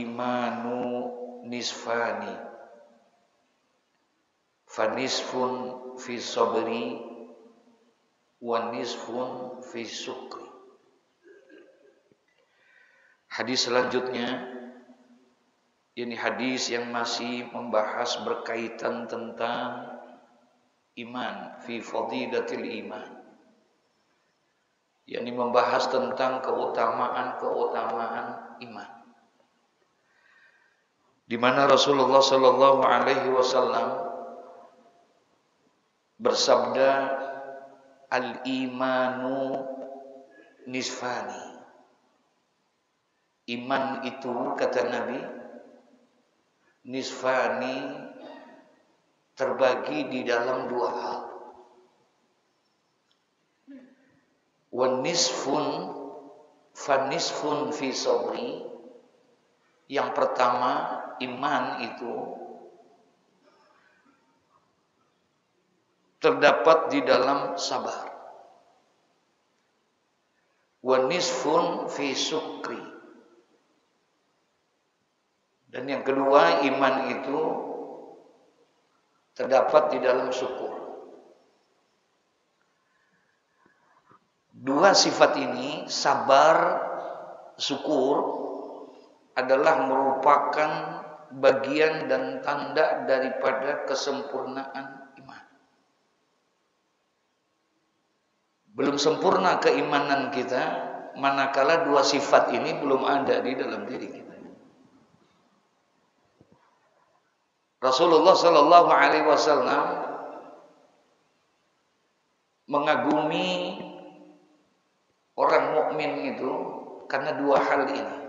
Al-imanu nisfani, fanisfun fi sabri wa nisfun fi syukri. Hadis selanjutnya, ini hadis yang masih membahas berkaitan tentang iman, fi fadilatil iman, yakni membahas tentang keutamaan iman, di mana Rasulullah sallallahu alaihi wasallam bersabda, al-imanu nisfani. Iman itu, kata Nabi, nisfani, terbagi di dalam dua hal. Wa nisfun fanisfun fi sabri. Yang pertama, iman itu terdapat di dalam sabar. Wa nisfun fi syukri. Dan yang kedua, iman itu terdapat di dalam syukur. Dua sifat ini, sabar, syukur, adalah merupakan bagian dan tanda daripada kesempurnaan iman. Belum sempurna keimanan kita manakala dua sifat ini belum ada di dalam diri kita. Rasulullah sallallahu alaihi wasallam mengagumi orang mukmin itu karena dua hal ini.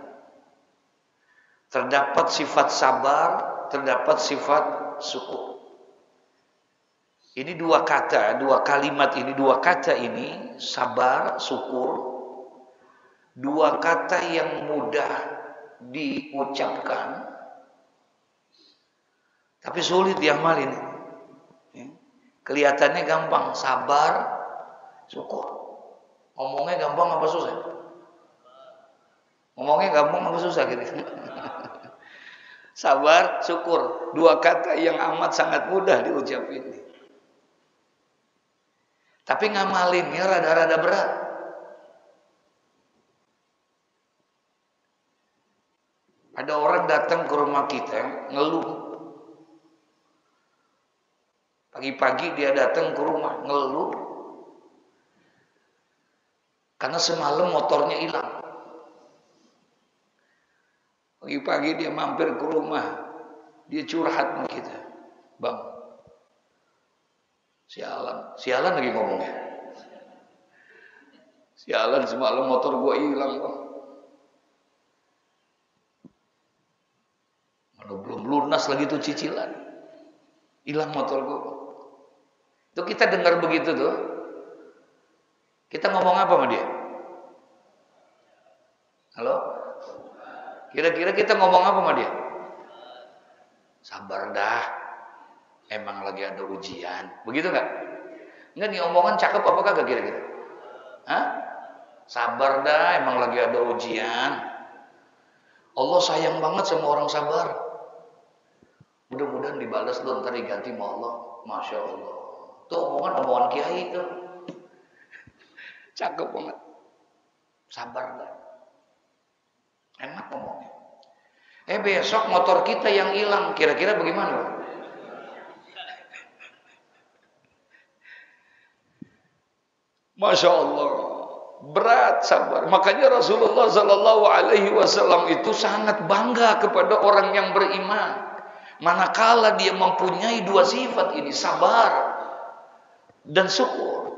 Terdapat sifat sabar, terdapat sifat syukur. Ini dua kata, dua kalimat ini, dua kata ini, sabar, syukur, dua kata yang mudah diucapkan, tapi sulit diamalin. Kelihatannya gampang, sabar, syukur. Ngomongnya gampang apa susah? Ngomongnya gampang apa susah gitu. Sabar, syukur, dua kata yang amat sangat mudah diucapin. Tapi ngamalinnya rada-rada berat. Ada orang datang ke rumah kita ngeluh. Pagi-pagi dia datang ke rumah ngeluh karena semalam motornya hilang. Pagi-pagi dia mampir ke rumah, dia curhat sama kita, bang, sialan lagi ngomongnya, sialan semalam motor gua hilang bang, mana belum lunas lagi tuh cicilan, hilang motor gua. Itu kita dengar begitu tuh, kita ngomong apa sama dia? Halo? Kira-kira kita ngomong apa sama dia? Sabar dah, emang lagi ada ujian. Begitu nggak? Enggak, nih omongan cakep apa kagak kira-kira? Hah? Sabar dah, emang lagi ada ujian. Allah sayang banget sama orang sabar. Mudah-mudahan dibalas loh, ntar diganti sama Allah. Masya Allah. Itu omongan kiai itu. Cakep banget. Sabar dah. Enak ngomongnya. Besok motor kita yang hilang, kira-kira bagaimana? Masya Allah, berat sabar. Makanya Rasulullah Sallallahu Alaihi Wasallam itu sangat bangga kepada orang yang beriman. Manakala dia mempunyai dua sifat ini, sabar dan syukur.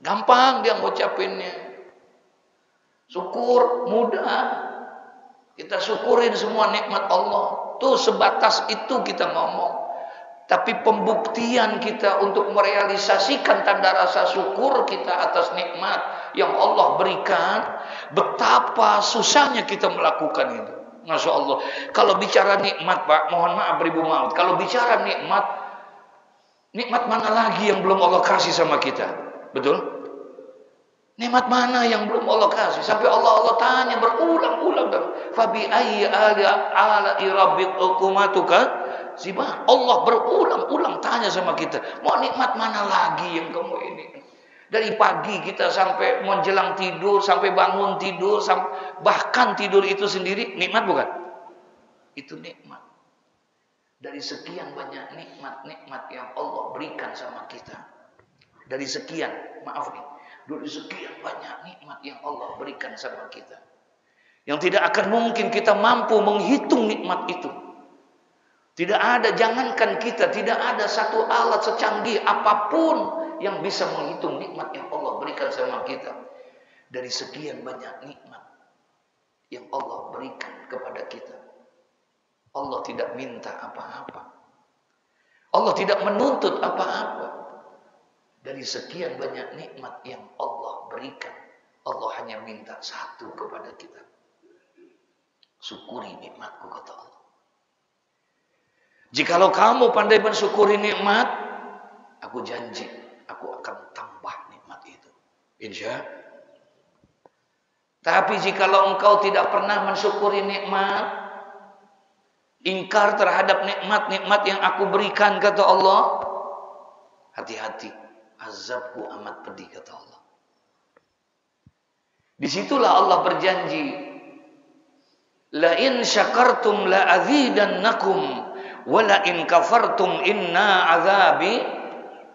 Gampang dia ngucapinnya. Syukur mudah. Kita syukurin semua nikmat Allah. Tuh sebatas itu kita ngomong. Tapi pembuktian kita untuk merealisasikan tanda rasa syukur kita atas nikmat yang Allah berikan, betapa susahnya kita melakukan itu. Masya Allah. Kalau bicara nikmat, Pak, mohon maaf beribu maaf. Kalau bicara nikmat, nikmat mana lagi yang belum Allah kasih sama kita? Betul? Nikmat mana yang belum Allah kasih? Sampai Allah tanya berulang-ulang. Fabi ayyi ala rabbikuma sibah. Allah berulang-ulang tanya sama kita. Mau nikmat mana lagi yang kamu ini? Dari pagi kita sampai menjelang tidur, sampai bangun tidur, bahkan tidur itu sendiri nikmat bukan? Itu nikmat. Dari sekian banyak nikmat-nikmat yang Allah berikan sama kita. Dari sekian, maaf nih. Dari sekian banyak nikmat yang Allah berikan sama kita. Yang tidak akan mungkin kita mampu menghitung nikmat itu. Tidak ada, jangankan kita, tidak ada satu alat secanggih apapun yang bisa menghitung nikmat yang Allah berikan sama kita. Dari sekian banyak nikmat yang Allah berikan kepada kita. Allah tidak minta apa-apa. Allah tidak menuntut apa-apa. Dari sekian banyak nikmat yang Allah berikan, Allah hanya minta satu kepada kita. Syukuri nikmatku, kata Allah. Jikalau kamu pandai mensyukuri nikmat, aku janji, aku akan tambah nikmat itu. Insya. Tapi jikalau engkau tidak pernah mensyukuri nikmat, ingkar terhadap nikmat-nikmat yang aku berikan, kata Allah, hati-hati. Azabku amat pedih, kata Allah. Disitulah Allah berjanji, la in syakartum la azidannakum wa la in kafartum inna azabi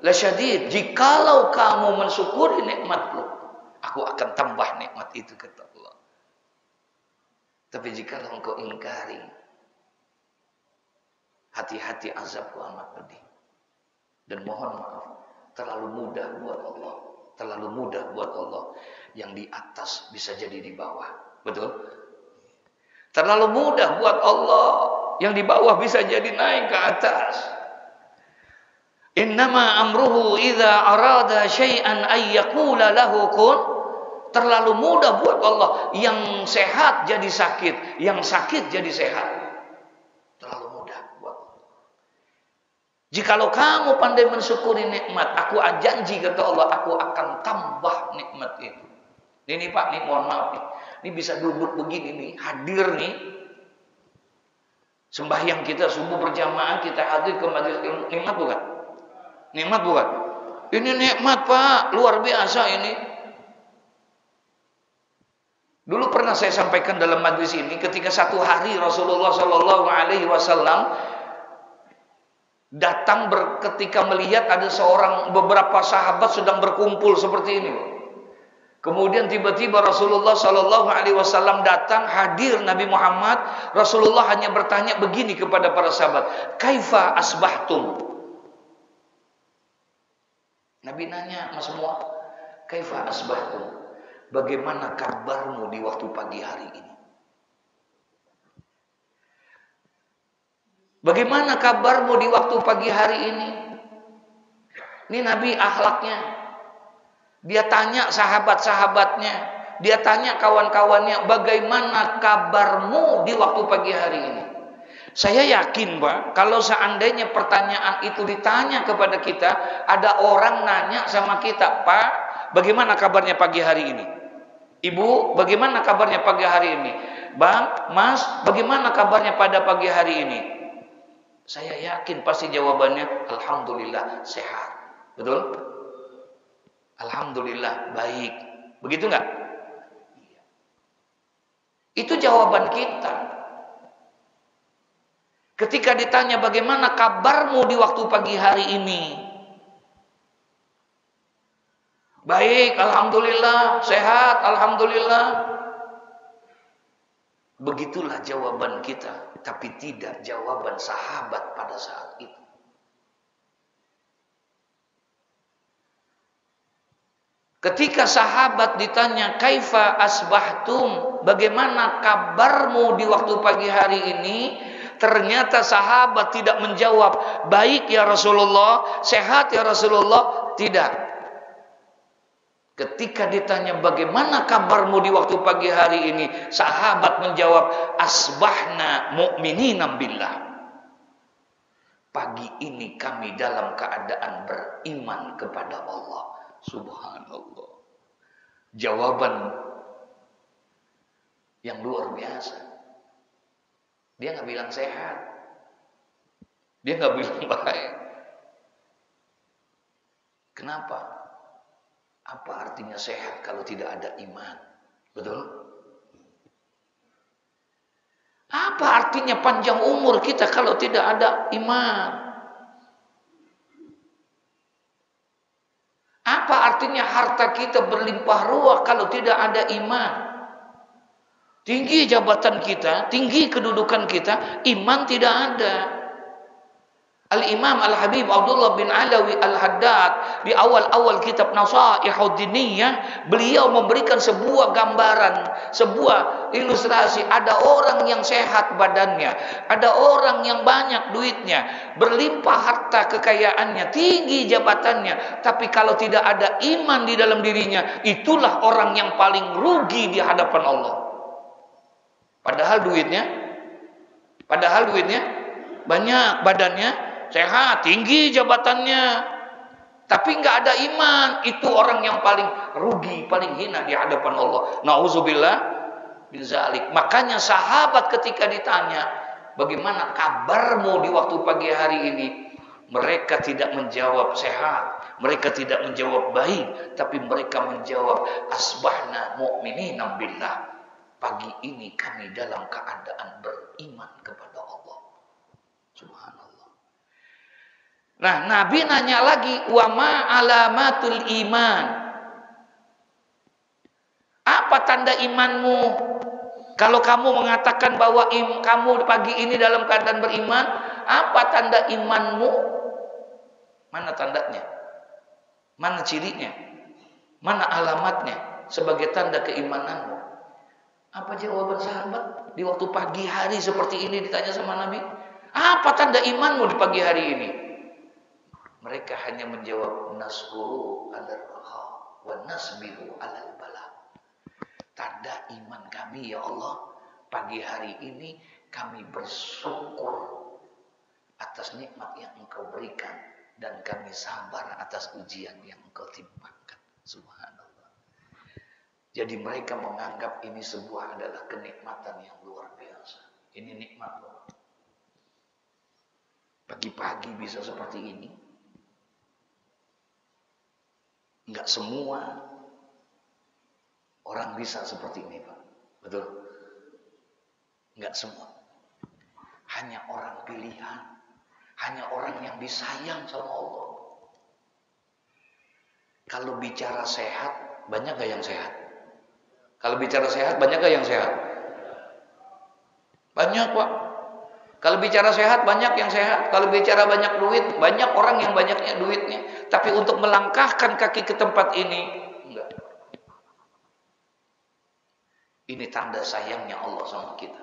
lasyadid. Jikalau kamu mensyukuri nikmatku, aku akan tambah nikmat itu, kata Allah. Tapi jikalau engkau ingkari, hati-hati, azabku amat pedih. Dan mohon maaf, terlalu mudah buat Allah. Terlalu mudah buat Allah. Yang di atas bisa jadi di bawah. Betul? Terlalu mudah buat Allah. Yang di bawah bisa jadi naik ke atas. Innama amruhu idza arada syai'an ay yaqula lahu kun. Terlalu mudah buat Allah. Yang sehat jadi sakit. Yang sakit jadi sehat. Terlalu mudah buat Allah. Jikalau kamu pandai mensyukuri nikmat, aku janji, kata Allah, aku akan tambah nikmat itu. Ini Pak, nih mohon maaf nih. Ini bisa duduk begini nih, hadir nih. Sembahyang kita subuh berjamaah, kita hadir ke majelis ilmu. Nikmat bukan? Nikmat bukan? Ini nikmat Pak, luar biasa ini. Dulu pernah saya sampaikan dalam majelis ini, ketika satu hari Rasulullah Shallallahu Alaihi Wasallam datang ketika melihat ada beberapa sahabat sedang berkumpul seperti ini. Kemudian tiba-tiba Rasulullah Shallallahu Alaihi Wasallam datang, hadir Nabi Muhammad. Rasulullah hanya bertanya begini kepada para sahabat, kaifa asbahtum? Nabi nanya mas semua, kaifa asbahtum? Bagaimana kabarmu di waktu pagi hari ini? Bagaimana kabarmu di waktu pagi hari ini? Ini Nabi akhlaknya. Dia tanya sahabat-sahabatnya, dia tanya kawan-kawannya, bagaimana kabarmu di waktu pagi hari ini? Saya yakin Pak, kalau seandainya pertanyaan itu ditanya kepada kita, ada orang nanya sama kita, Pak, bagaimana kabarnya pagi hari ini? Ibu, bagaimana kabarnya pagi hari ini? Bang, Mas, bagaimana kabarnya pada pagi hari ini? Saya yakin pasti jawabannya alhamdulillah sehat. Betul? Alhamdulillah baik. Begitu enggak? Itu jawaban kita. Ketika ditanya bagaimana kabarmu di waktu pagi hari ini? Baik, alhamdulillah, sehat, alhamdulillah. Begitulah jawaban kita. Tapi tidak jawaban sahabat pada saat itu. Ketika sahabat ditanya, kaifa asbahtum? Bagaimana kabarmu di waktu pagi hari ini? Ternyata sahabat tidak menjawab, baik ya Rasulullah, sehat ya Rasulullah. Tidak. Ketika ditanya bagaimana kabarmu di waktu pagi hari ini, sahabat menjawab, asbahna mu'minina billah. Pagi ini kami dalam keadaan beriman kepada Allah. Subhanallah. jawaban yang luar biasa. Dia nggak bilang sehat, dia nggak bilang baik. Kenapa? Apa artinya sehat kalau tidak ada iman? Betul? Apa artinya panjang umur kita kalau tidak ada iman? Apa artinya harta kita berlimpah ruah kalau tidak ada iman? Tinggi jabatan kita, tinggi kedudukan kita, iman tidak ada. Al-Imam Al-Habib Abdullah bin Alawi Al-Haddad di awal-awal kitab Nasaihud Diniyah, beliau memberikan sebuah gambaran, sebuah ilustrasi. Ada orang yang sehat badannya, ada orang yang banyak duitnya, berlimpah harta kekayaannya, tinggi jabatannya, tapi kalau tidak ada iman di dalam dirinya, itulah orang yang paling rugi di hadapan Allah. Padahal duitnya banyak, badannya sehat, tinggi jabatannya, tapi nggak ada iman, itu orang yang paling rugi, paling hina di hadapan Allah. Nauzubillah min zalik. Makanya sahabat ketika ditanya, bagaimana kabarmu di waktu pagi hari ini? Mereka tidak menjawab sehat, mereka tidak menjawab baik, tapi mereka menjawab asbahna mu'minina billah. Pagi ini kami dalam keadaan beriman kepada Allah. Subhanallah. Nah, Nabi nanya lagi, wa ma alamatul iman? Apa tanda imanmu? Kalau kamu mengatakan bahwa kamu pagi ini dalam keadaan beriman, apa tanda imanmu? Mana tandanya? Mana cirinya? Mana alamatnya sebagai tanda keimananmu? Apa jawaban sahabat di waktu pagi hari seperti ini ditanya sama Nabi? Apa tanda imanmu di pagi hari ini? Mereka hanya menjawab nasburu 'alal raha wa nasbiru 'alal bala. Tanda iman kami ya Allah, pagi hari ini kami bersyukur atas nikmat yang Engkau berikan dan kami sabar atas ujian yang Engkau timpakan. Subhanallah. Jadi mereka menganggap ini sebuah adalah kenikmatan yang luar biasa. Ini nikmat loh. Pagi-pagi bisa seperti ini. Enggak semua orang bisa seperti ini, Pak. Betul? Enggak semua. Hanya orang pilihan. Hanya orang yang disayang sama Allah. Kalau bicara sehat, banyak gak yang sehat? Kalau bicara sehat, banyak gak yang sehat? Banyak, Pak. Kalau bicara sehat, banyak yang sehat. Kalau bicara banyak duit, banyak orang yang banyaknya duitnya. Tapi untuk melangkahkan kaki ke tempat ini, enggak. Ini tanda sayangnya Allah sama kita.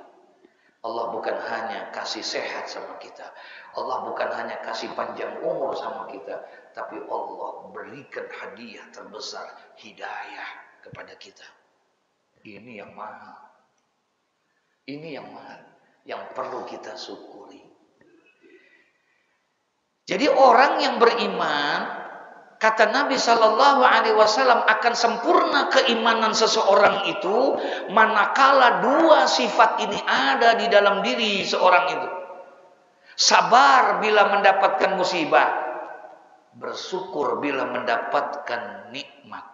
Allah bukan hanya kasih sehat sama kita. Allah bukan hanya kasih panjang umur sama kita. Tapi Allah berikan hadiah terbesar, hidayah kepada kita. Ini yang mahal. Ini yang mahal, yang perlu kita syukuri. Jadi orang yang beriman, kata Nabi Shallallahu Alaihi Wasallam, akan sempurna keimanan seseorang itu manakala dua sifat ini ada di dalam diri seorang itu. Sabar bila mendapatkan musibah, bersyukur bila mendapatkan nikmat.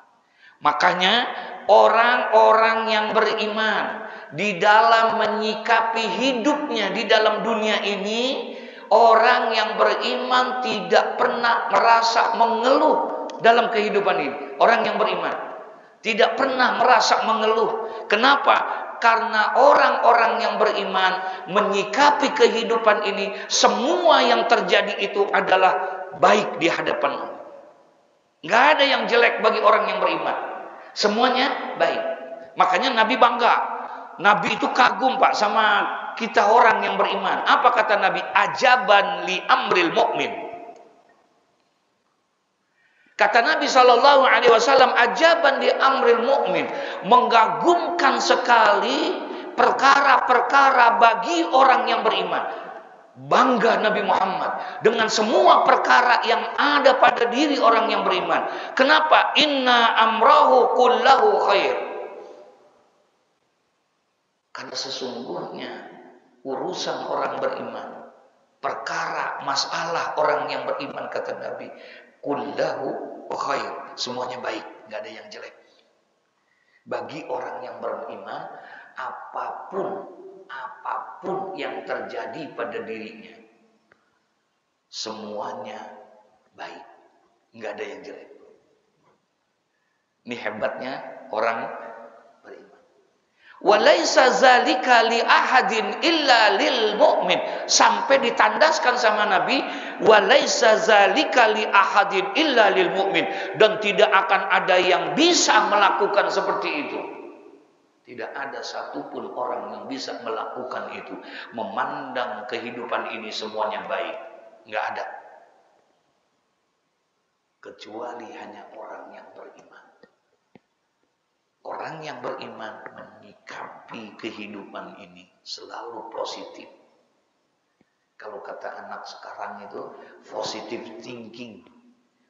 Makanya orang-orang yang beriman di dalam menyikapi hidupnya di dalam dunia ini, orang yang beriman tidak pernah merasa mengeluh dalam kehidupan ini. Orang yang beriman tidak pernah merasa mengeluh. Kenapa? Karena orang-orang yang beriman menyikapi kehidupan ini, semua yang terjadi itu adalah baik di hadapan Allah. Nggak ada yang jelek bagi orang yang beriman. Semuanya baik. Makanya Nabi bangga. Nabi itu kagum, Pak, sama kita orang yang beriman. Apa kata Nabi? Ajaban li amril mu'min. Kata Nabi SAW, ajaban li amril mu'min. Mengagumkan sekali perkara-perkara bagi orang yang beriman. Bangga Nabi Muhammad dengan semua perkara yang ada pada diri orang yang beriman. Kenapa? Inna amrahu kullahu khair. Karena sesungguhnya urusan orang beriman, perkara masalah orang yang beriman, kata Nabi, kullahu khair, semuanya baik, nggak ada yang jelek. Bagi orang yang beriman, apapun yang terjadi pada dirinya, semuanya baik, nggak ada yang jelek. Ini hebatnya orang beriman. Walaisa zalika li ahadin illa lil mu'min. Sampai ditandaskan sama Nabi, walaisa zalika li ahadin illa lil mu'min. Dan tidak akan ada yang bisa melakukan seperti itu. Tidak ada satupun orang yang bisa melakukan itu. Memandang kehidupan ini semuanya baik. Nggak ada. Kecuali hanya orang yang beriman. Orang yang beriman menyikapi kehidupan ini selalu positif. Kalau kata anak sekarang itu positive thinking.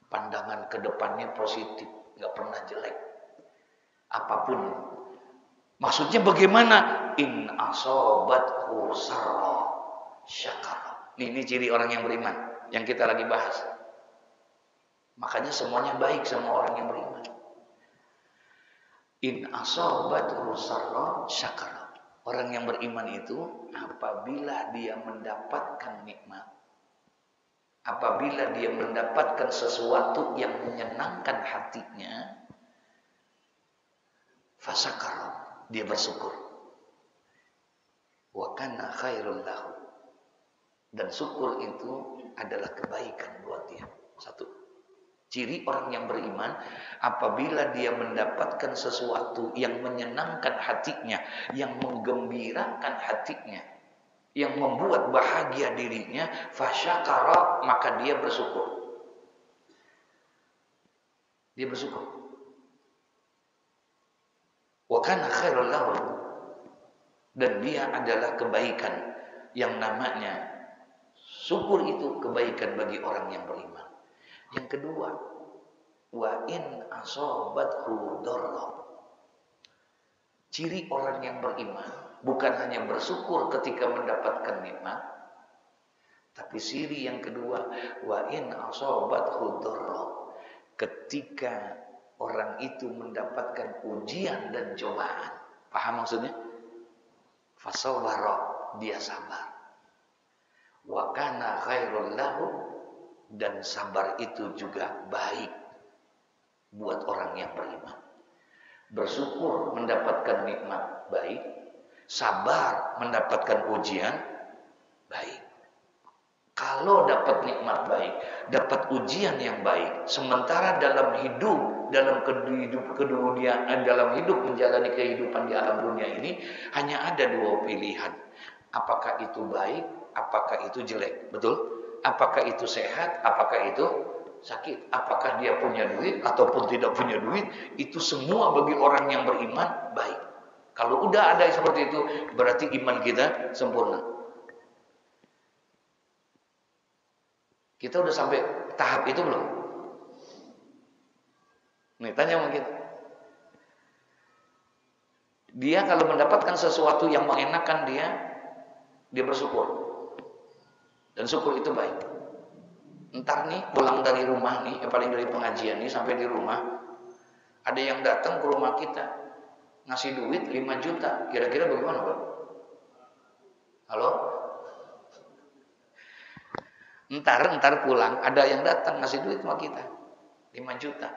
Pandangan ke depannya positif. Nggak pernah jelek. Apapun. Maksudnya bagaimana? In asobathu sarra syakara. Ini ciri orang yang beriman yang kita lagi bahas. Makanya semuanya baik sama orang yang beriman. In asobathu sarra syakara. Orang yang beriman itu apabila dia mendapatkan nikmat, apabila dia mendapatkan sesuatu yang menyenangkan hatinya, fasakara, dia bersyukur. Wa kana khairul lahu. Dan syukur itu adalah kebaikan buat dia. Satu. Ciri orang yang beriman, apabila dia mendapatkan sesuatu yang menyenangkan hatinya, yang menggembirakan hatinya, yang membuat bahagia dirinya, fasyakara, maka dia bersyukur. Dia bersyukur. Wa kana khairul lahu. Dan dia adalah kebaikan yang namanya syukur, itu kebaikan bagi orang yang beriman. Yang kedua, wa in asobathu dharra. Ciri orang yang beriman bukan hanya bersyukur ketika mendapatkan nikmat, tapi ciri yang kedua, wa in asobathu dharra, ketika orang itu mendapatkan ujian dan cobaan. Paham maksudnya? Fasawara, dia sabar. Wa kana khairul lahu, dan sabar itu juga baik buat orang yang beriman. Bersyukur mendapatkan nikmat baik, sabar mendapatkan ujian baik. Kalau dapat nikmat baik, dapat ujian yang baik, sementara dalam hidup, dalam hidup menjalani kehidupan di alam dunia ini hanya ada dua pilihan. Apakah itu baik, apakah itu jelek? Betul? Apakah itu sehat, apakah itu sakit? Apakah dia punya duit ataupun tidak punya duit? Itu semua bagi orang yang beriman baik. Kalau udah ada seperti itu, berarti iman kita sempurna. Kita udah sampai tahap itu belum? Nih, tanya mungkin. Dia kalau mendapatkan sesuatu yang mengenakan dia bersyukur. Dan syukur itu baik. Entar nih pulang dari rumah nih, paling dari pengajian nih sampai di rumah, ada yang datang ke rumah kita ngasih duit 5 juta. Kira-kira bagaimana, Bang? Halo? Entar pulang ada yang datang ngasih duit sama kita 5 juta.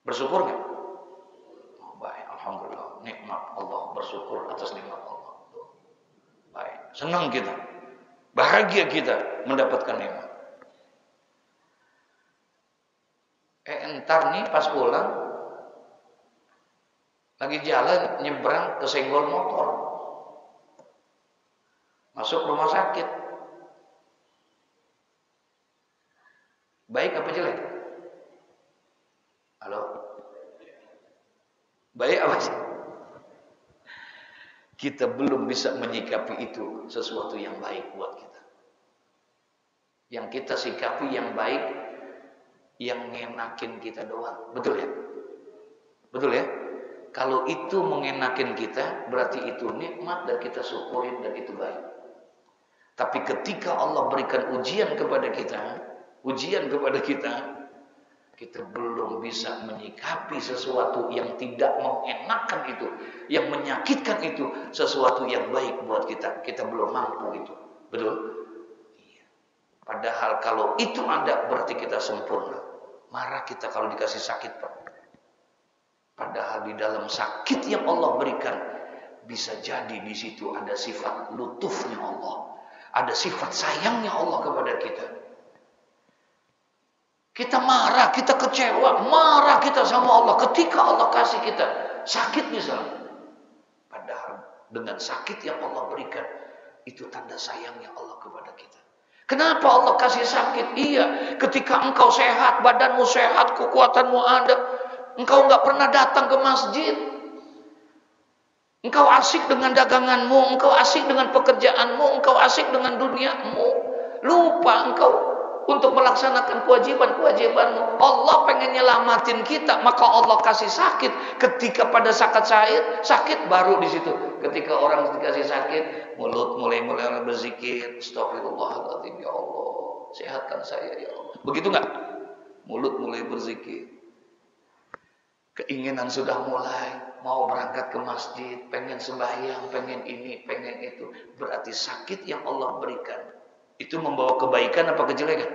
Bersyukur nggak? Oh, baik, alhamdulillah, nikmat Allah, bersyukur atas nikmat Allah. Baik, senang kita, bahagia kita mendapatkan nikmat. Entar nih pas pulang lagi jalan nyebrang kesenggol motor, masuk rumah sakit. Baik apa jelek? Halo? Baik apa sih? kita belum bisa menyikapi itu sesuatu yang baik buat kita. Yang kita sikapi yang baik, yang ngenakin kita doang. Betul ya? Betul ya? Kalau itu mengenakin kita, berarti itu nikmat dan kita syukurin dan itu baik. Tapi ketika Allah berikan ujian kepada kita, kita belum bisa menyikapi sesuatu yang tidak mengenakan itu, yang menyakitkan itu, sesuatu yang baik buat kita. Kita belum mampu itu. Betul? Iya. Padahal kalau itu ada, berarti kita sempurna. Marah kita kalau dikasih sakit, Pak. Padahal di dalam sakit yang Allah berikan, bisa jadi di situ ada sifat lutufnya Allah. Ada sifat sayangnya Allah kepada kita. Kita marah, kita kecewa, marah kita sama Allah ketika Allah kasih kita sakit misalnya. Padahal dengan sakit yang Allah berikan, itu tanda sayangnya Allah kepada kita. Kenapa Allah kasih sakit? Iya, ketika engkau sehat, badanmu sehat, kekuatanmu ada, engkau nggak pernah datang ke masjid. Engkau asik dengan daganganmu, engkau asik dengan pekerjaanmu, engkau asik dengan duniamu. Lupa engkau untuk melaksanakan kewajiban-kewajibanmu. Allah pengen nyelamatin kita, maka Allah kasih sakit. Ketika pada sakit baru di situ. Ketika orang dikasih sakit, mulut mulai berzikir, astagfirullahaladzim, ya Allah, sehatkan saya ya Allah. Begitu enggak? Mulut mulai berzikir. Keinginan sudah mulai, mau berangkat ke masjid, pengen sembahyang, pengen ini, pengen itu. Berarti sakit yang Allah berikan itu membawa kebaikan apa kejelekan?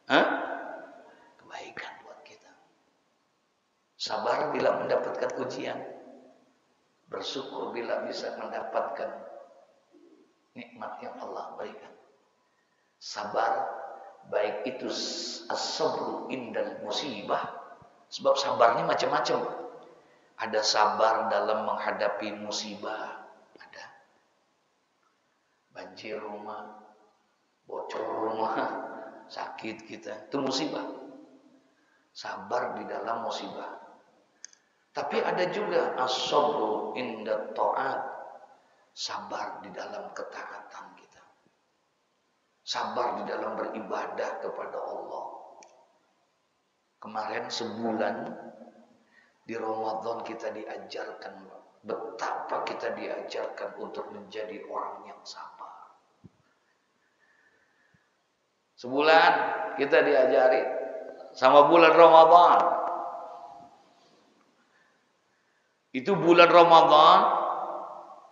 Hah? Kebaikan buat kita. Sabar bila mendapatkan ujian. Bersyukur bila bisa mendapatkan nikmat yang Allah berikan. Sabar, baik itu as-sabru indal musibah. Sebab sabarnya macam-macam. Ada sabar dalam menghadapi musibah. Ada. Banjir rumah, bocor rumah, sakit kita, itu musibah. Sabar di dalam musibah. Tapi ada juga as-sabru inda ta'at, sabar di dalam ketaatan kita. Sabar di dalam beribadah kepada Allah. Kemarin sebulan di Ramadan kita diajarkan betapa kita diajarkan untuk menjadi orang yang sabar. Sebulan kita diajari sama bulan Ramadan. Itu bulan Ramadan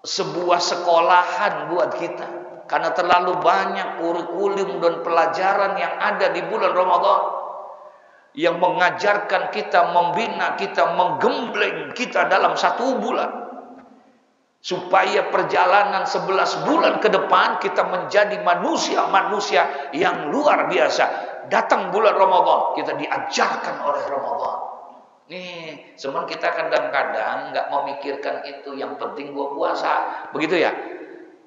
sebuah sekolahan buat kita. Karena terlalu banyak kurikulum dan pelajaran yang ada di bulan Ramadan. Yang mengajarkan kita, membina kita, menggembleng kita dalam satu bulan. Supaya perjalanan 11 bulan ke depan kita menjadi manusia-manusia yang luar biasa. Datang bulan Ramadan, kita diajarkan oleh Ramadan. Nih, cuman kita kadang-kadang nggak memikirkan itu. Yang penting gua puasa, begitu ya.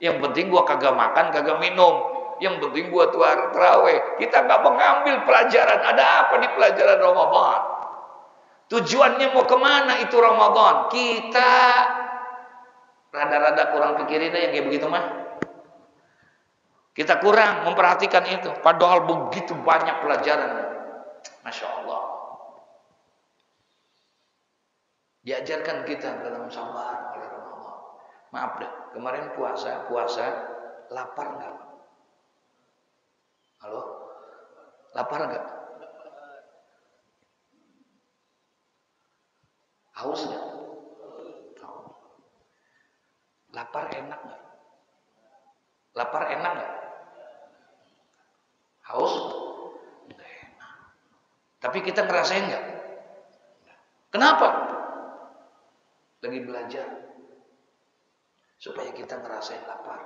Yang penting gua kagak makan, kagak minum. Yang penting gua tarawih. Kita nggak mengambil pelajaran. Ada apa di pelajaran Ramadan? Tujuannya mau kemana itu Ramadan? Kita rada-rada kurang pikirin yang kayak begitu mah. Kita kurang memperhatikan itu. Padahal begitu banyak pelajaran. Masya Allah. Diajarkan kita dalam sabar oleh Ramadan. Maaf deh, kemarin puasa lapar nggak? Halo, lapar nggak? Haus nggak? Lapar enak nggak? Lapar enak nggak? Haus? Nggak enak. Tapi kita ngerasain nggak? Kenapa? Lagi belajar supaya kita ngerasain lapar,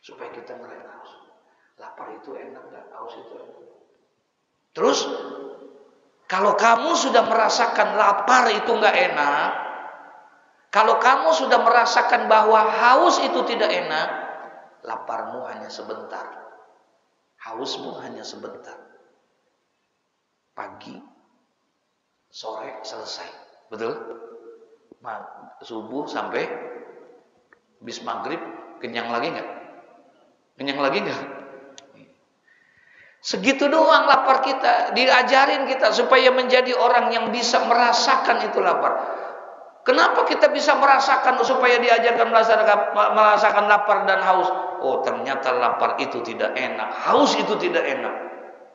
supaya kita ngerasain haus. Lapar itu enak nggak? Haus itu enak. Terus kalau kamu sudah merasakan lapar itu nggak enak, kalau kamu sudah merasakan bahwa haus itu tidak enak, laparmu hanya sebentar, hausmu hanya sebentar. Pagi, sore selesai. Betul? Subuh sampai habis maghrib, kenyang lagi nggak? Kenyang lagi nggak? Segitu doang lapar kita. Diajarin kita supaya menjadi orang yang bisa merasakan itu lapar. Kenapa kita bisa merasakan supaya diajarkan merasakan lapar dan haus? Oh, ternyata lapar itu tidak enak, haus itu tidak enak.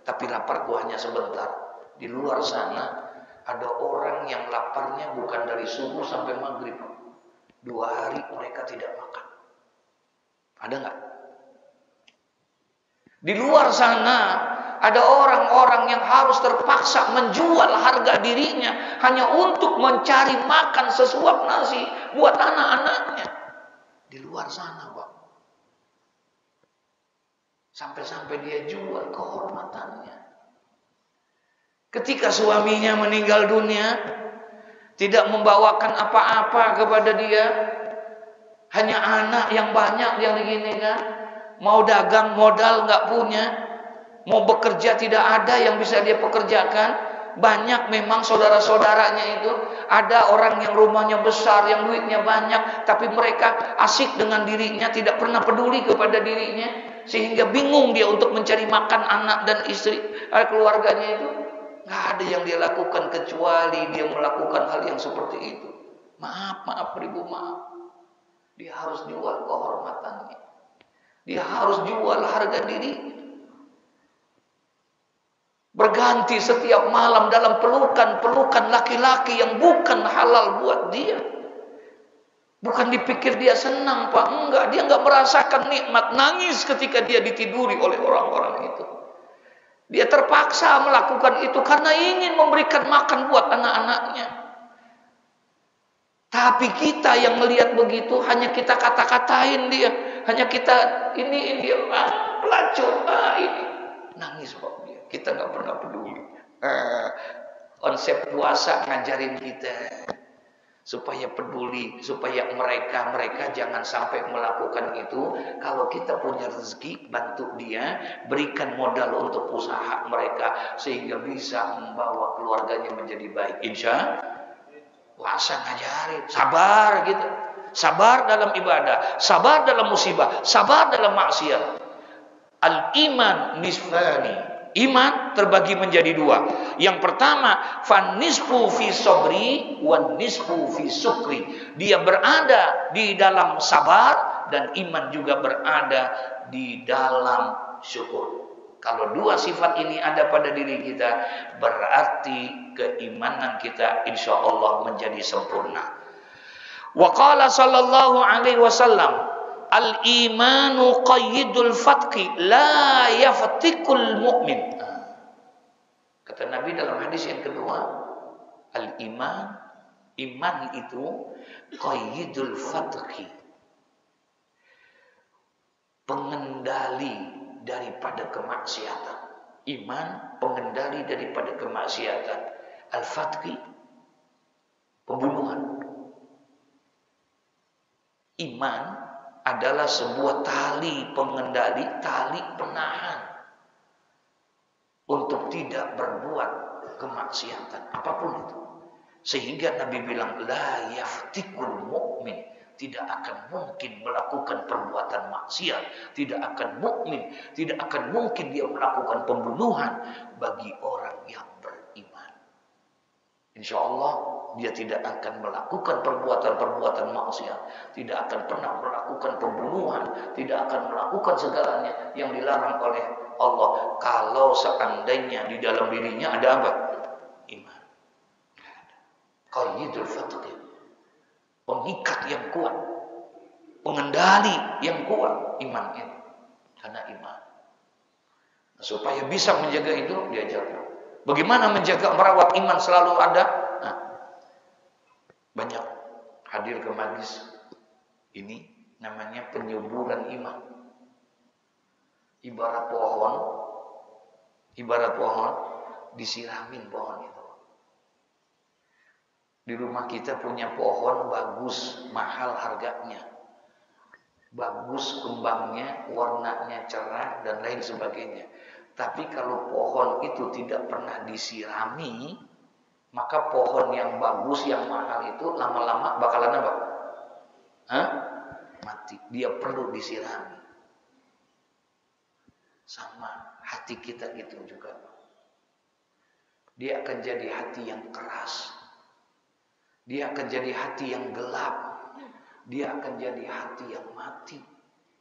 Tapi lapar itu hanya sebentar. Di luar sana ada orang yang laparnya bukan dari subuh sampai maghrib. 2 hari mereka tidak makan. Ada nggak? Di luar sana ada orang-orang yang harus terpaksa menjual harga dirinya hanya untuk mencari makan sesuap nasi buat anak-anaknya. Di luar sana, Pak. Sampai-sampai dia jual kehormatannya. Ketika suaminya meninggal dunia, tidak membawakan apa-apa kepada dia, hanya anak yang banyak yang begini kan. Mau dagang modal nggak punya, mau bekerja tidak ada yang bisa dia pekerjakan. Banyak memang saudara-saudaranya itu, ada orang yang rumahnya besar, yang duitnya banyak, tapi mereka asik dengan dirinya, tidak pernah peduli kepada dirinya, sehingga bingung dia untuk mencari makan anak dan istri keluarganya itu. Nggak ada yang dia lakukan kecuali dia melakukan hal yang seperti itu. Maaf ibu, maaf. Dia harus jual kehormatannya. Dia harus jual harga diri. Berganti setiap malam dalam pelukan-pelukan laki-laki yang bukan halal buat dia. Bukan dipikir dia senang, Pak. Enggak, dia enggak merasakan nikmat. Nangis ketika dia ditiduri oleh orang-orang itu. Dia terpaksa melakukan itu karena ingin memberikan makan buat anak-anaknya. Tapi kita yang melihat begitu, hanya kita kata-katain dia. Hanya kita ini dia pelacur, ini. Nangis Pak dia. Kita nggak pernah peduli. Konsep puasa ngajarin kita supaya peduli, supaya mereka jangan sampai melakukan itu. Kalau kita punya rezeki, bantu dia, berikan modal untuk usaha mereka sehingga bisa membawa keluarganya menjadi baik. Insya puasa ngajarin sabar gitu. Sabar dalam ibadah, sabar dalam musibah, sabar dalam maksiat. Al-iman nisfani. Iman terbagi menjadi 2. Yang pertama, fan nisfu fi sabri wan nisfu fi syukri. Dia berada di dalam sabar dan iman juga berada di dalam syukur. Kalau 2 sifat ini ada pada diri kita, berarti keimanan kita insya Allah menjadi sempurna. Wa qala sallallahu alaihi wasallam, al-imanu qayyidul fatqi la yaftikul mu'min. Kata Nabi dalam hadis yang kedua, iman itu qayyidul fatqi, pengendali daripada kemaksiatan. Iman pengendali daripada kemaksiatan. Al-fatqi pembunuhan. Iman adalah sebuah tali pengendali, tali penahan untuk tidak berbuat kemaksiatan apapun itu. Sehingga Nabi bilang la yaftikul mu'min, tidak akan mungkin melakukan perbuatan maksiat, tidak akan mungkin dia melakukan pembunuhan bagi orang yang beriman. Insya Allah dia tidak akan melakukan perbuatan-perbuatan maksiat, tidak akan pernah melakukan pembunuhan, tidak akan melakukan segalanya yang dilarang oleh Allah. Kalau seandainya di dalam dirinya ada apa? Iman. Qayyidul fatqi, pengikat yang kuat, pengendali yang kuat, iman itu. Karena iman. Supaya bisa menjaga itu, diajarkan. Bagaimana menjaga, merawat iman selalu ada? Nah, banyak hadir ke majlis ini namanya penyuburan iman. Ibarat pohon disiramin pohon itu. Di rumah kita punya pohon bagus, mahal harganya. Bagus kembangnya, warnanya cerah dan lain sebagainya. Tapi kalau pohon itu tidak pernah disirami, Maka pohon yang bagus, yang mahal itu lama-lama bakalan apa? Mati. Dia perlu disirami. Sama hati kita gitu juga. Dia akan jadi hati yang keras. Dia akan jadi hati yang gelap. Dia akan jadi hati yang mati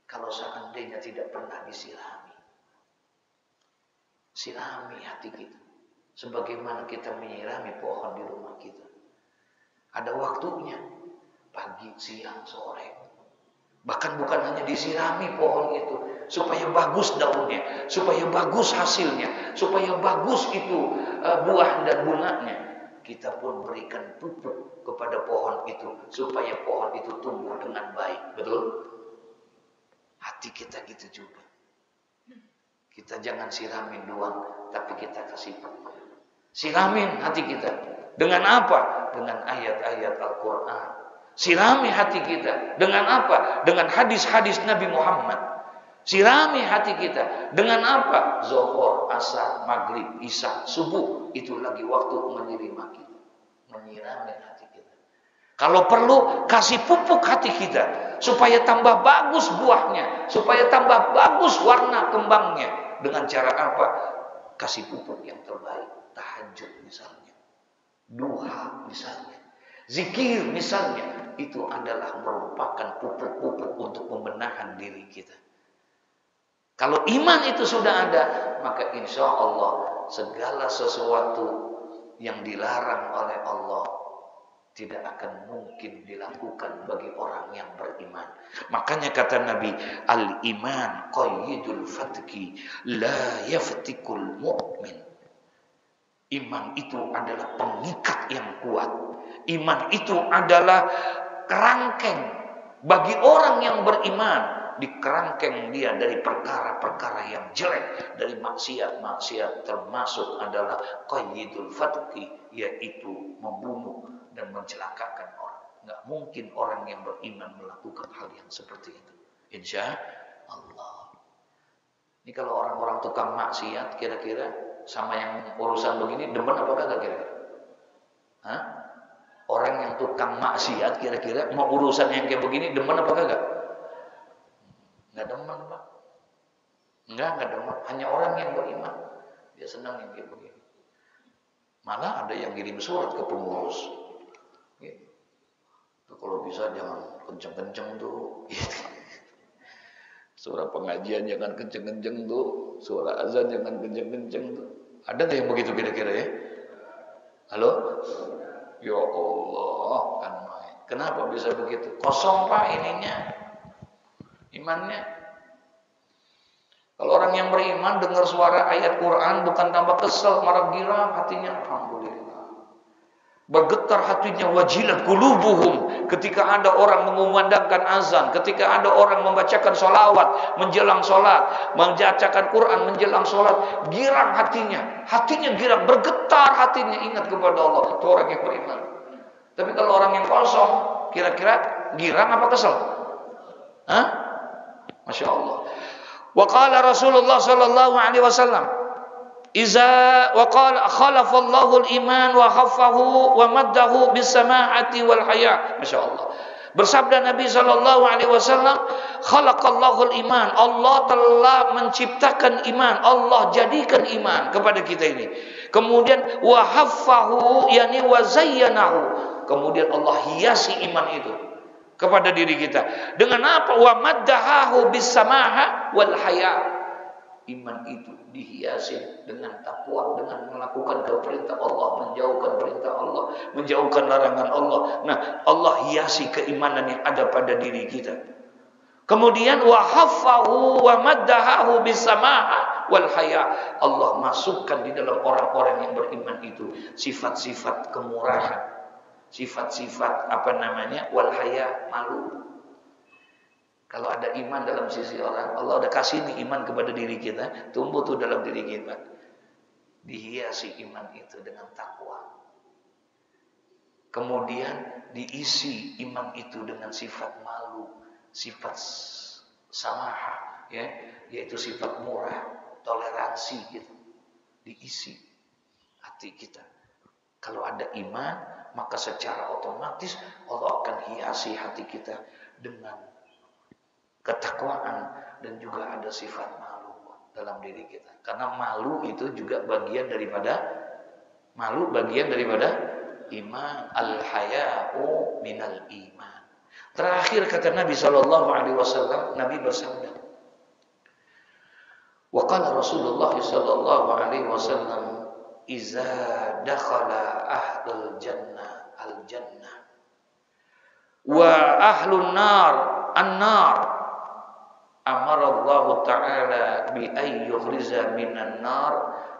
kalau seandainya tidak pernah disirami. Sirami hati kita sebagaimana kita menyirami pohon di rumah kita. Ada waktunya, pagi, siang, sore. Bahkan bukan hanya disirami pohon itu supaya bagus daunnya, supaya bagus hasilnya, supaya bagus itu buah dan bunganya. Kita pun berikan pupuk kepada pohon itu supaya pohon itu tumbuh dengan baik. Betul? Hati kita gitu juga. Kita jangan siramin doang, tapi kita kasih pupuk. Siramin hati kita. Dengan apa? Dengan ayat-ayat Al-Quran. Sirami hati kita. Dengan apa? Dengan hadis-hadis Nabi Muhammad. Sirami hati kita. Dengan apa? Zuhur, asar, maghrib, isya, subuh. Itu lagi waktu menyirami kita. Menyirami hati kita. Kalau perlu, kasih pupuk hati kita. Supaya tambah bagus buahnya. Supaya tambah bagus warna kembangnya. Dengan cara apa? Kasih pupuk yang terbaik. Tahajud misalnya. Duha misalnya. Zikir misalnya. Itu adalah merupakan pupuk-pupuk untuk pembenahan diri kita. Kalau iman itu sudah ada, maka insya Allah segala sesuatu yang dilarang oleh Allah tidak akan mungkin dilakukan bagi orang yang beriman. Makanya kata Nabi, al-iman qayyidul fatki la yaftikul mu'min. Iman itu adalah pengikat yang kuat. Iman itu adalah kerangkeng bagi orang yang beriman. Dikerangkeng dia dari perkara-perkara yang jelek, dari maksiat-maksiat, termasuk adalah qayyidul fatki, yaitu membunuh dan mencelakakan orang. Nggak mungkin orang yang beriman melakukan hal yang seperti itu. Insya Allah. Ini kalau orang-orang tukang maksiat, kira-kira sama yang urusan begini demen apa kagak kira-kira? Orang yang tukang maksiat kira-kira mau urusan yang kayak begini demen apa kagak? Enggak demen, Pak. Enggak demen. Hanya orang yang beriman dia senang yang kayak begini. Malah ada yang kirim surat ke pengurus. Gitu. Tuh, kalau bisa jangan kenceng-kenceng tuh. Gitu. Suara pengajian jangan kenceng-kenceng tuh. Suara azan jangan kenceng-kenceng tuh. Ada nggak yang begitu kira-kira ya? Halo? Ya Allah, kan main. Kenapa bisa begitu? Kosong Pak ininya. Imannya. Kalau orang yang beriman dengar suara ayat Quran bukan tambah kesel, malah girang hatinya. Alhamdulillah. Bergetar hatinya, wajilat qulubuhum ketika ada orang mengumandangkan azan, ketika ada orang membacakan sholawat menjelang sholat, membacakan Quran menjelang sholat, girang hatinya girang, bergetar hatinya, ingat kepada Allah. Itu orang yang beriman. Tapi kalau orang yang kosong, kira-kira girang apa kesel? Masya Allah. Wa qala Rasulullah sallallahu alaihi wasallam, iza wa qala khalafallahu al-iman wa khaffahu wa maddahu bis sama'ati wal haya. Masya Allah. Bersabda Nabi sallallahu alaihi wasallam, khalaqallahu al-iman. Allah telah menciptakan iman, Allah jadikan iman kepada kita ini. Kemudian wa haffahu, yani wa zayyanahu. Kemudian Allah hiasi iman itu kepada diri kita. Dengan apa? Wa maddahu bis samaha wal haya. Iman itu dihiasi dengan takwa, dengan melakukan perintah Allah, menjauhkan perintah Allah, menjauhkan larangan Allah. Nah, Allah hiasi keimanan yang ada pada diri kita. Kemudian wa haffahu wa maddahu bis samaha wal haya. Allah masukkan di dalam orang-orang yang beriman itu sifat-sifat kemurahan, sifat-sifat wal haya, malu. Kalau ada iman dalam sisi orang, Allah udah kasih nih iman kepada diri kita, tumbuh tuh dalam diri kita. Dihiasi iman itu dengan takwa. Kemudian diisi iman itu dengan sifat malu, sifat samaha, ya, yaitu sifat murah, toleransi gitu. Diisi hati kita. Kalau ada iman, maka secara otomatis Allah akan hiasi hati kita dengan ketakwaan dan juga ada sifat malu dalam diri kita. Karena malu itu juga bagian daripada iman. Al-haya'u minal iman. Terakhir kata Nabi SAW, Nabi bersabda, wa qala Rasulullah SAW, iza dakhala ahlul jannah al-jannah wa ahlun nar an-nar, amara Allah Ta'ala bi ay yukhriza minan nar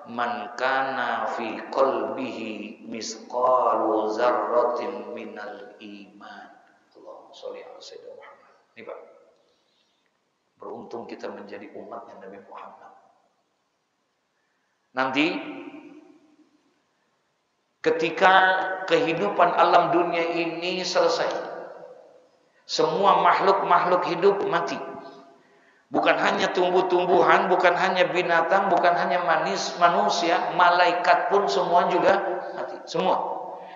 man kana fi qalbihi misqalu zarratin minal iman. Allahumma sholli ala sayyidina Muhammad. Ini Pak, beruntung kita menjadi umatnya Nabi Muhammad. Nanti ketika kehidupan alam dunia ini selesai, semua makhluk hidup mati. Bukan hanya tumbuh-tumbuhan, bukan hanya binatang, bukan hanya manusia, malaikat pun semua juga mati. Semua.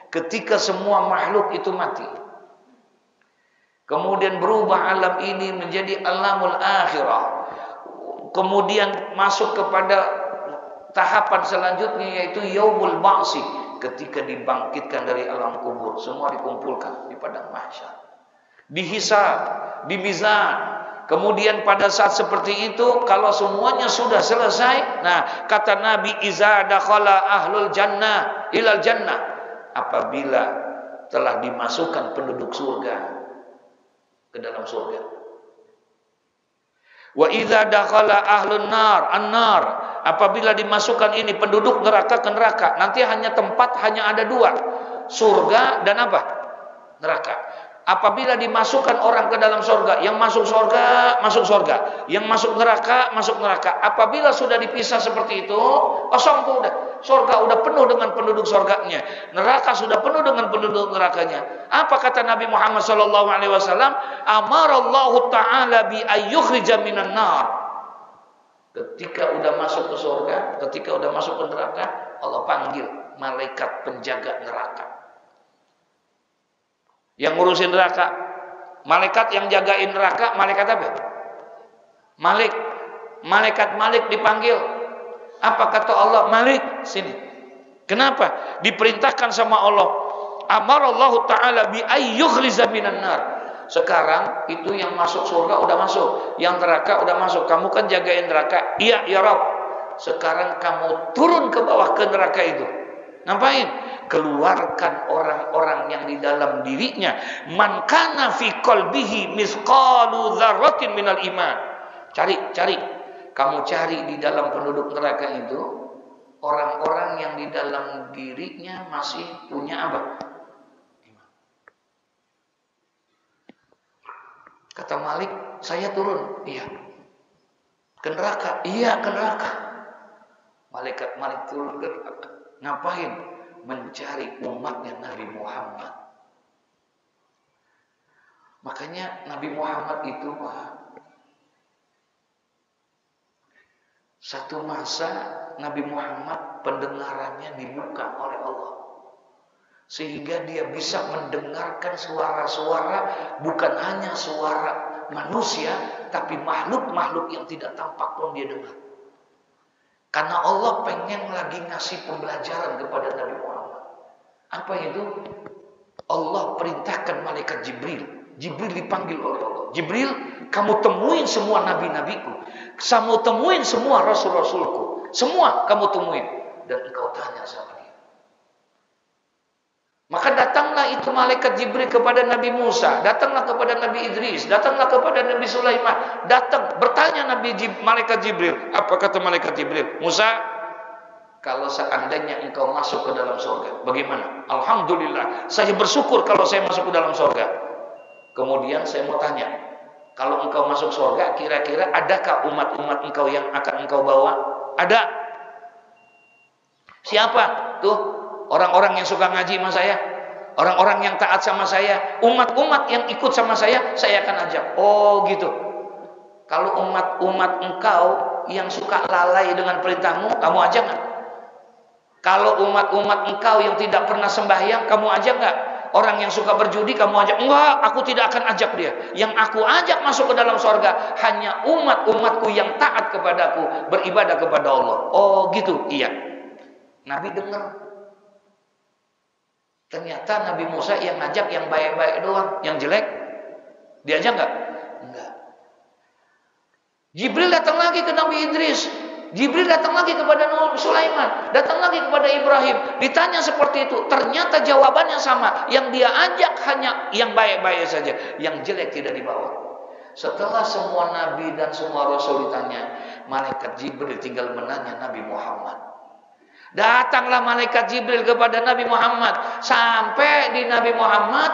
Ketika semua makhluk itu mati, kemudian berubah alam ini menjadi alamul akhirah, kemudian masuk kepada tahapan selanjutnya yaitu yaumul ba'si, ketika dibangkitkan dari alam kubur, semua dikumpulkan di padang mahsyar, dihisab, dimizan. Kemudian pada saat seperti itu, kalau semuanya sudah selesai, nah kata Nabi, iza dakhala ahlul jannah ilal jannah, apabila telah dimasukkan penduduk surga ke dalam surga, wa iza dakhala ahlun nar an-nar, apabila dimasukkan ini penduduk neraka ke neraka, nanti hanya ada dua, surga dan apa? Neraka. Apabila dimasukkan orang ke dalam surga, yang masuk surga, yang masuk neraka, masuk neraka. Apabila sudah dipisah seperti itu, kosong tuh udah. Surga udah penuh dengan penduduk surganya, neraka sudah penuh dengan penduduk nerakanya. Apa kata Nabi Muhammad SAW? Amarallahu Ta'ala bi ayyukhrija minan nar. Ketika udah masuk ke surga, ketika udah masuk ke neraka, Allah panggil malaikat penjaga neraka. Yang ngurusin neraka, malaikat yang jagain neraka, malaikat apa? Malaikat Malik dipanggil. Apa kata Allah? Malik, sini. Kenapa? Diperintahkan sama Allah. Amarallahu Ta'ala bi ayyukhriza minan nar. Sekarang itu yang masuk surga udah masuk, yang neraka udah masuk. Kamu kan jagain neraka. Iya, ya Rabb. Sekarang kamu turun ke bawah ke neraka itu. Ngapain? Keluarkan orang-orang yang di dalam dirinya man kana fi qalbihi misqalu dzarratin minal iman. Cari. Kamu cari di dalam penduduk neraka itu orang-orang yang di dalam dirinya masih punya apa? Iman. Kata Malik, saya turun. Iya. Ke neraka. Iya, ke neraka. Malaikat Malik turun ke neraka. Ngapain? Mencari umatnya Nabi Muhammad. Makanya Nabi Muhammad itu satu masa Nabi Muhammad pendengarannya dibuka oleh Allah, sehingga dia bisa mendengarkan suara-suara, bukan hanya suara manusia, tapi makhluk-makhluk yang tidak tampak pun dia dengar. Karena Allah pengen lagi ngasih pembelajaran kepada Nabi Muhammad. Apa itu? Allah perintahkan malaikat Jibril. Jibril dipanggil oleh Allah. Jibril, kamu temuin semua nabi-nabiku, kamu temuin semua rasul-rasulku, semua kamu temuin, dan engkau tanya sama dia. Maka datanglah itu malaikat Jibril kepada Nabi Musa, datanglah kepada Nabi Idris, datanglah kepada Nabi Sulaiman, datang bertanya malaikat Jibril. Apa kata malaikat Jibril? Musa, kalau seandainya engkau masuk ke dalam surga, bagaimana? Alhamdulillah, saya bersyukur kalau saya masuk ke dalam surga. Kemudian saya mau tanya, kalau engkau masuk surga, kira-kira adakah umat-umat engkau yang akan engkau bawa? Ada. Siapa? Tuh, orang-orang yang suka ngaji sama saya, orang-orang yang taat sama saya, umat-umat yang ikut sama saya akan ajak. Oh gitu. Kalau umat-umat engkau yang suka lalai dengan perintahmu, kamu ajak nggak? Kalau umat-umat engkau yang tidak pernah sembahyang, kamu ajak nggak? Orang yang suka berjudi kamu ajak? Enggak, aku tidak akan ajak dia. Yang aku ajak masuk ke dalam sorga hanya umat-umatku yang taat kepadaku, beribadah kepada Allah. Oh gitu, iya. Nabi dengar. Ternyata Nabi Musa yang ngajak yang baik-baik doang, yang jelek diajak nggak? Enggak. Jibril datang lagi ke Nabi Idris. Jibril datang lagi kepada Nabi Sulaiman, datang lagi kepada Ibrahim, ditanya seperti itu. Ternyata jawabannya sama. Yang dia ajak hanya yang baik-baik saja, yang jelek tidak dibawa. Setelah semua nabi dan semua rasul ditanya, malaikat Jibril tinggal menanya Nabi Muhammad. Datanglah malaikat Jibril kepada Nabi Muhammad. Sampai di Nabi Muhammad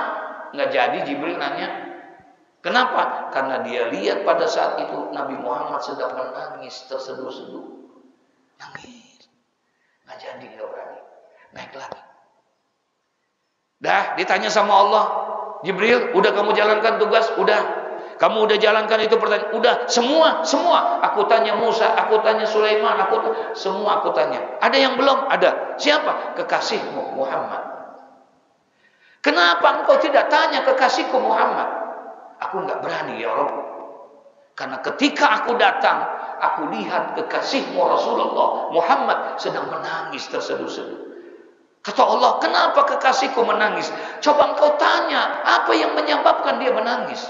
nggak jadi Jibril nanya. Kenapa? Karena dia lihat pada saat itu Nabi Muhammad sedang menangis terseduh-seduh. Nangis. Nggak jadi, nggak berani. Naik lagi. Dah ditanya sama Allah. Jibril, udah kamu jalankan tugas? Udah. Kamu udah jalankan itu pertanyaan? Udah. Semua. Aku tanya Musa, aku tanya Sulaiman, semua aku tanya. Ada yang belum? Ada. Siapa? Kekasihmu Muhammad. Kenapa engkau tidak tanya kekasihku Muhammad? Aku nggak berani ya Rabb. Karena ketika aku datang, aku lihat kekasihmu Rasulullah Muhammad sedang menangis terseduh-seduh. Kata Allah, kenapa kekasihku menangis? Coba engkau tanya, apa yang menyebabkan dia menangis?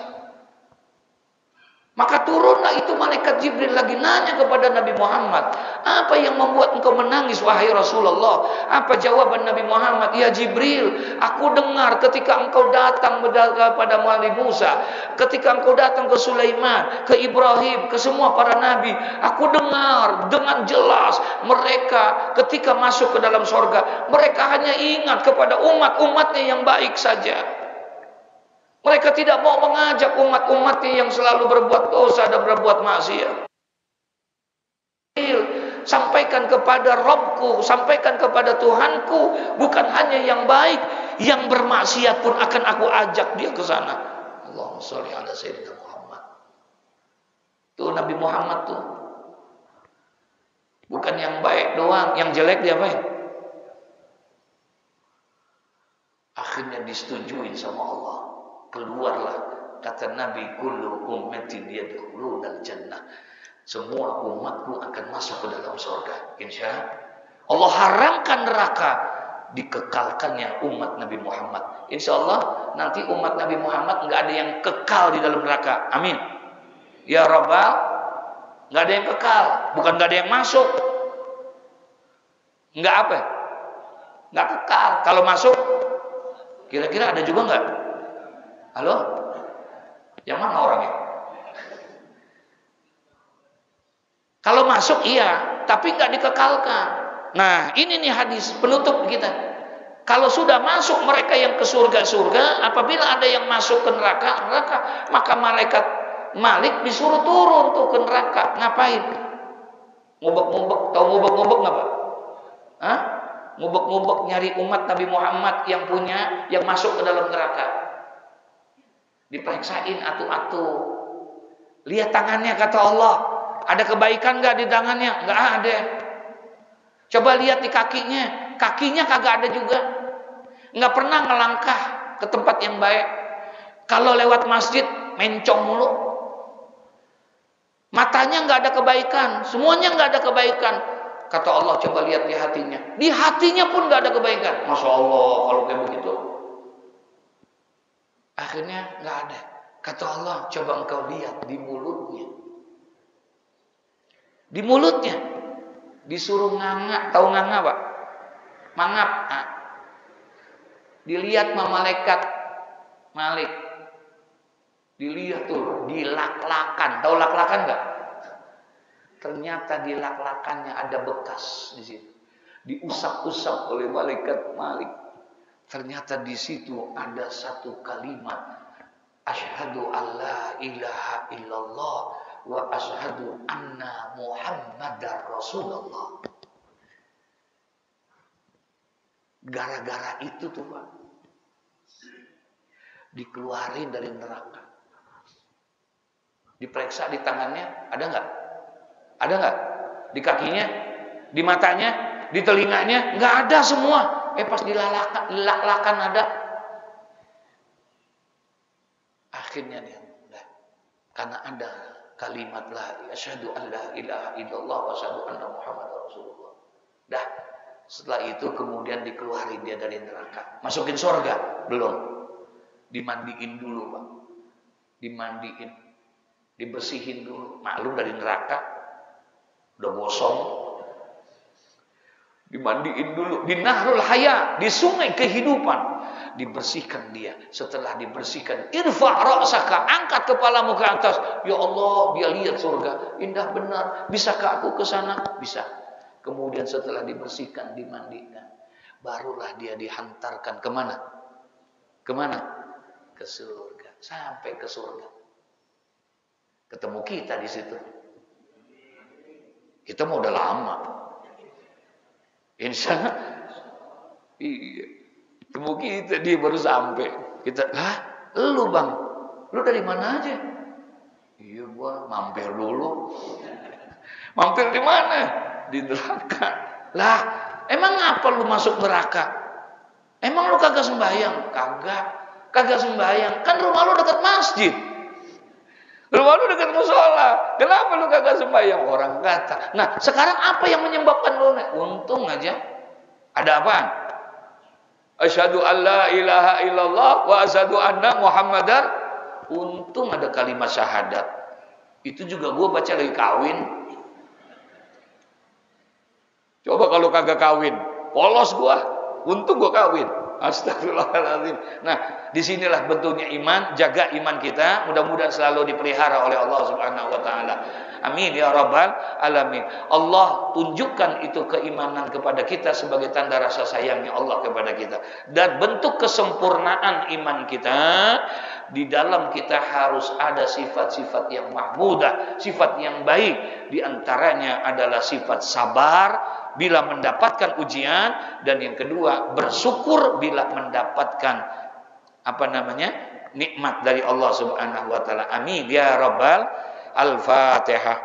Maka turunlah itu malaikat Jibril lagi nanya kepada Nabi Muhammad, apa yang membuat engkau menangis wahai Rasulullah? Apa jawaban Nabi Muhammad? Ya Jibril, aku dengar ketika engkau datang kepada Nabi Musa, ketika engkau datang ke Sulaiman, ke Ibrahim, ke semua para nabi, aku dengar dengan jelas mereka ketika masuk ke dalam sorga, mereka hanya ingat kepada umat-umatnya yang baik saja. Mereka tidak mau mengajak umat-umatnya yang selalu berbuat dosa dan berbuat maksiat. Sampaikan kepada Rabbku, sampaikan kepada Tuhanku, bukan hanya yang baik, yang bermaksiat pun akan aku ajak dia ke sana. Allahumma sholli ala sayyidina Muhammad. Tuh Nabi Muhammad tuh. Bukan yang baik doang, yang jelek diapain? Akhirnya disetujui sama Allah. Keluarlah, kata Nabi, kullu ummatin yadkhulunal jannah. Semua umatku akan masuk ke dalam surga. Insya Allah haramkan neraka, dikekalkannya umat Nabi Muhammad. Insya Allah nanti umat Nabi Muhammad nggak ada yang kekal di dalam neraka. Amin. Ya Rabbal, nggak ada yang kekal, bukan nggak ada yang masuk. Nggak apa? Nggak kekal. Kalau masuk, kira-kira ada juga nggak? Halo? Yang mana orangnya? Kalau masuk iya, tapi nggak dikekalkan. Nah, ini nih hadis penutup kita. Kalau sudah masuk mereka yang ke surga-surga, apabila ada yang masuk ke neraka, maka malaikat Malik disuruh turun tuh ke neraka. Ngapain? Ngubek-ngubek, tahu ngubek-ngubek nggak Pak? Hah? Ngubek-ngubek nyari umat Nabi Muhammad yang masuk ke dalam neraka. Diperiksain atu-atu. Lihat tangannya, kata Allah. Ada kebaikan nggak di tangannya? Nggak ada. Coba lihat di kakinya. Kakinya kagak ada juga. Nggak pernah ngelangkah ke tempat yang baik. Kalau lewat masjid, mencong mulu. Matanya nggak ada kebaikan. Semuanya nggak ada kebaikan. Kata Allah, coba lihat di hatinya. Di hatinya pun nggak ada kebaikan. Masya Allah, kalau kayak begitu. Akhirnya nggak ada. Kata Allah, coba engkau lihat di mulutnya. Di mulutnya disuruh nganga, tahu nganga Pak? Mangap. Nah. Dilihat sama malaikat Malik. Dilihat tuh, dilak-lakan. Tahu lak-lakan nggak? Ternyata di lak-lakannya ada bekas di situ. Diusap-usap oleh malaikat Malik. Ternyata di situ ada satu kalimat, asyhadu alla ilaha illallah wa asyhadu anna Muhammadar Rasulullah. Gara-gara itu tuh Pak, dikeluarin dari neraka. Diperiksa di tangannya, ada nggak? Ada nggak? Di kakinya, di matanya, di telinganya nggak ada semua. Pas dilalakan ada. Akhirnya dia, karena ada kalimat la asyhadu an la ilaha illallah wa asyhadu anna muhammadar rasulullah. Dah, setelah itu kemudian dikeluarin dia dari neraka. Masukin surga? Belum. Dimandiin dulu, Pak. Dimandiin. Dibersihin dulu. Maklum dari neraka. Udah gosong. Dimandiin dulu. Di Nahrul Haya. Di sungai kehidupan. Dibersihkan dia. Setelah dibersihkan. Irfa' ra'saka. Angkat kepalamu ke atas. Ya Allah, dia lihat surga. Indah benar. Bisakah aku ke sana? Bisa. Kemudian setelah dibersihkan, dimandikan, barulah dia dihantarkan kemana? Kemana? Ke surga. Sampai ke surga. Ketemu kita di situ. Kita mau udah lama. Insya Allah. Iya. Ketemu kita, dia baru sampai. Kita, lu bang, lu dari mana aja? Iya gua mampir dulu. Mampir di mana? Di neraka. Lah, emang apa lu masuk neraka? Emang lu kagak sembahyang? Kagak sembahyang. Kan rumah lu dekat masjid. Rumah lu dekat musola. Kenapa lu kagak sembahyang? Orang kata. Nah, sekarang apa yang menyebabkan lu? Untung aja. Ada apaan? Asyhadu an la ilaha illallah wa asyhadu anna muhammadar. Untung ada kalimat syahadat. Itu juga gua baca lagi kawin. Coba kalau kagak kawin, polos gua. Untung gua kawin. Astagfirullahaladzim. Nah, disinilah bentuknya iman. Jaga iman kita. Mudah-mudahan selalu dipelihara oleh Allah Subhanahu Wa Taala. Amin ya Rabbal Alamin. Allah tunjukkan itu keimanan kepada kita sebagai tanda rasa sayangnya Allah kepada kita. Dan bentuk kesempurnaan iman kita, di dalam kita harus ada sifat-sifat yang mahmudah, sifat yang baik. Di antaranya adalah sifat sabar bila mendapatkan ujian, dan yang kedua bersyukur bila mendapatkan nikmat dari Allah Subhanahu wa taala. Amin ya rabbal. Al-Fatihah.